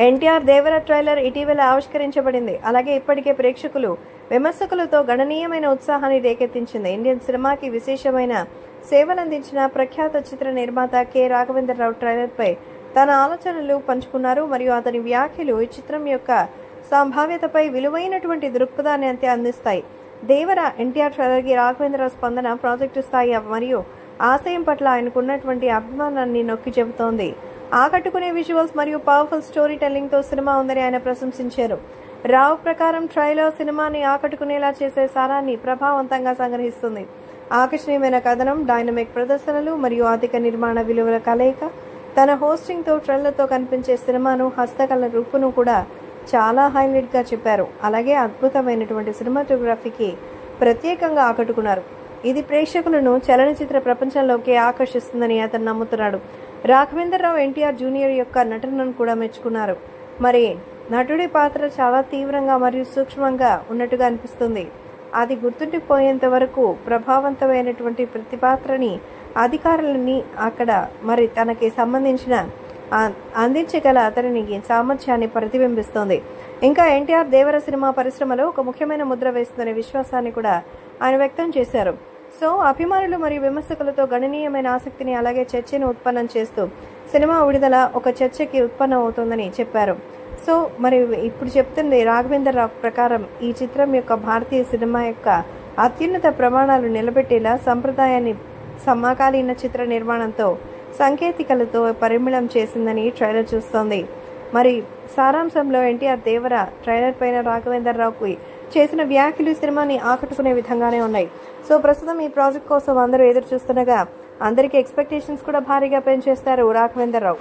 ఎన్టీఆర్ దేవర trailer ఇటీవల ఆవిష్కరించబడింది. అలాగే ఇప్పటికే ప్రేక్షకులు విమర్శకులతో గణనీయమైన ఉత్సాహాన్ని రేకెత్తించింది. ఇండియన్ సినిమాకి విశేషమైన సేవలందించిన ప్రఖ్యాత చిత్ర నిర్మాత కె రాఘవేంద్రరావు ట్రైలర్పై తన ఆలోచనలు పంచుకున్నారు. మరియు అతని వ్యాఖ్యలు ఈ చిత్రం యొక్క సంభావ్యతపై విలువైనటువంటి దృక్పథాన్ని అందిస్తాయి. దేవర ఎన్టీఆర్ ట్రైలర్కి రాఘవేంద్రరావు స్పందన ప్రాజెక్టు స్థాయి మరియు ఆశయం పట్ల ఆయనకున్నటువంటి అభిమానాన్ని నొక్కి చెబుతోంది. ఆకట్టుకునే విజువల్స్ మరియు పవర్ఫుల్ స్టోరీ టెల్లింగ్ తో సినిమా ఉందని ఆయన ప్రశంసించారు. రావు ప్రకారం ట్రైలర్ సినిమాని ఆకట్టుకునేలా చేసే సారాన్ని ప్రభావవంతంగా సంగ్రహిస్తుంది. ఆకర్షణీయమైన కథనం, డైనమిక్ ప్రదర్శనలు మరియు అధిక నిర్మాణ విలువల కలయిక తన హోస్టింగ్ తో ట్రైలర్తో కనిపించే సినిమాను హస్తకళ రూపును కూడా చాలా హైలైట్ గా చెప్పారు. అలాగే అద్భుతమైనటువంటి సినిమాటోగ్రఫీకి ప్రత్యేకంగా ఆకట్టుకున్నారు. ఇది ప్రేక్షకులను చలనచిత్ర ప్రపంచంలోకి ఆకర్షిస్తుందని అతను నమ్ముతున్నాడు. రాఘవేంద్రరావు ఎన్టీఆర్ జూనియర్ యొక్క నటనను కూడా మెచ్చుకున్నారు. మరి నటుడి పాత్ర చాలా తీవ్రంగా మరియు సూక్ష్మంగా ఉన్నట్టుగా అనిపిస్తుంది. అది గుర్తుండిపోయేంత వరకు ప్రభావవంతమైనటువంటి ప్రతి పాత్రని అధికారులని అక్కడ మరి తనకి సంబంధించిన అందించగల అతని సామర్థ్యాన్ని ప్రతిబింబిస్తోంది. ఇంకా ఎన్టీఆర్ దేవర సినిమా పరిశ్రమలో ఒక ముఖ్యమైన ముద్ర వేస్తుందనే విశ్వాసాన్ని కూడా ఆయన వ్యక్తం చేశారు. సో అభిమానులు మరియు విమర్శకులతో గణనీయమైన ఆసక్తిని అలాగే చర్చను ఉత్పన్నం చేస్తూ సినిమా విడుదల ఒక చర్చకి ఉత్పన్నం అవుతుందని చెప్పారు. సో మరి ఇప్పుడు చెప్తుంది రాఘవేంద్రరావు ప్రకారం ఈ చిత్రం యొక్క భారతీయ సినిమా యొక్క అత్యున్నత ప్రమాణాలు నిలబెట్టేలా సంప్రదాయాన్ని సమకాలీన చిత్ర నిర్మాణంతో సాంకేతికలతో పరిమళం చేసిందని ట్రైలర్ చూస్తోంది. మరి సారాంశంలో ఎన్టీఆర్ దేవర ట్రైలర్ పైన రాఘవేంద్రరావుకు చేసిన వ్యాఖ్యలు సినిమాని ఆకట్టుకునే విధంగానే ఉన్నాయి. సో ప్రస్తుతం ఈ ప్రాజెక్ట్ కోసం అందరూ ఎదురు చూస్తుండగా అందరికీ ఎక్స్పెక్టేషన్స్ కూడా భారీగా పెంచేస్తారు రాఘవేంద్రరావు.